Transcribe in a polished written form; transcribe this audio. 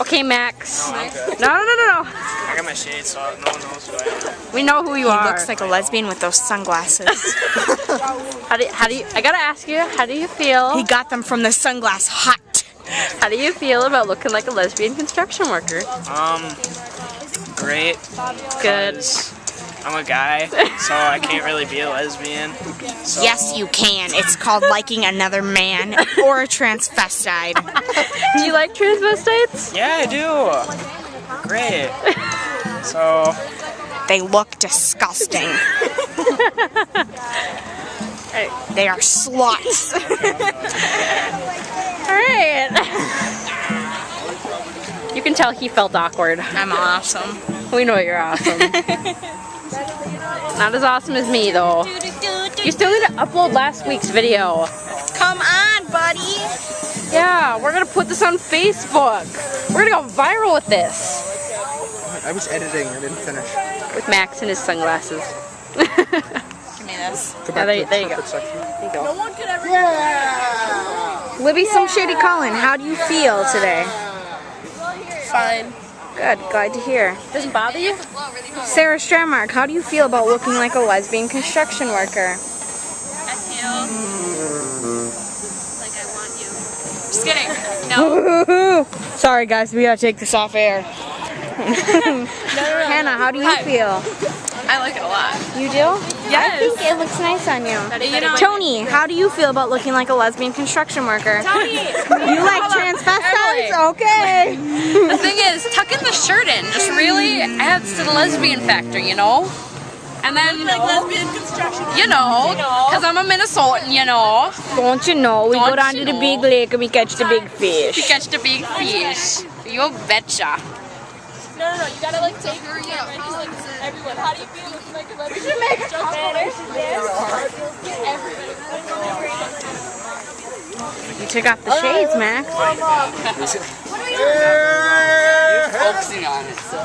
Okay, Max. No, I'm good. No. I got my shades, so no one knows who I am. We know who you are. He looks like a lesbian with those sunglasses. How do you, I gotta ask you, how do you feel? He got them from the sunglass hut. How do you feel about looking like a lesbian construction worker? Great. Good. 'Cause I'm a guy, so I can't really be a lesbian. So. Yes, you can. It's called liking another man or a transvestite. Do you like transvestites? Yeah, I do. Great. So. They look disgusting. They are sluts. Alright. You can tell he felt awkward. I'm awesome. We know you're awesome. Not as awesome as me, though. You still need to upload last week's video. Come on, buddy. Yeah, we're gonna put this on Facebook. We're gonna go viral with this. I was editing, I didn't finish. With Max and his sunglasses. Give me this. Go back there to the you go. carpet section. There you go. No one could ever. Yeah. Libby, some shady Colin. How do you feel today? Fine. Good, glad to hear. Doesn't bother you? Sarah Stramark, how do you feel about looking like a lesbian construction worker? I feel like I want you. Just kidding. No. Sorry guys, we gotta take this off air. Hannah, how do you feel? I like it a lot. You do? Yes. I think it looks nice on you. You know, Tony, how do you feel about looking like a lesbian construction worker? Tony. You like transvestites? Okay. The thing is, tucking the shirt in just really adds to the lesbian factor, you know? And then, like lesbian construction. you know, because I'm a Minnesotan, you know. Don't you know, we Don't go down you to the know? big lake and we catch the big You fish. catch the big fish. You betcha. No, you gotta like take her out. Everyone, how do you feel looking like a lesbian? We should make a compilation You took off the shades, Max. You're focusing on it, so.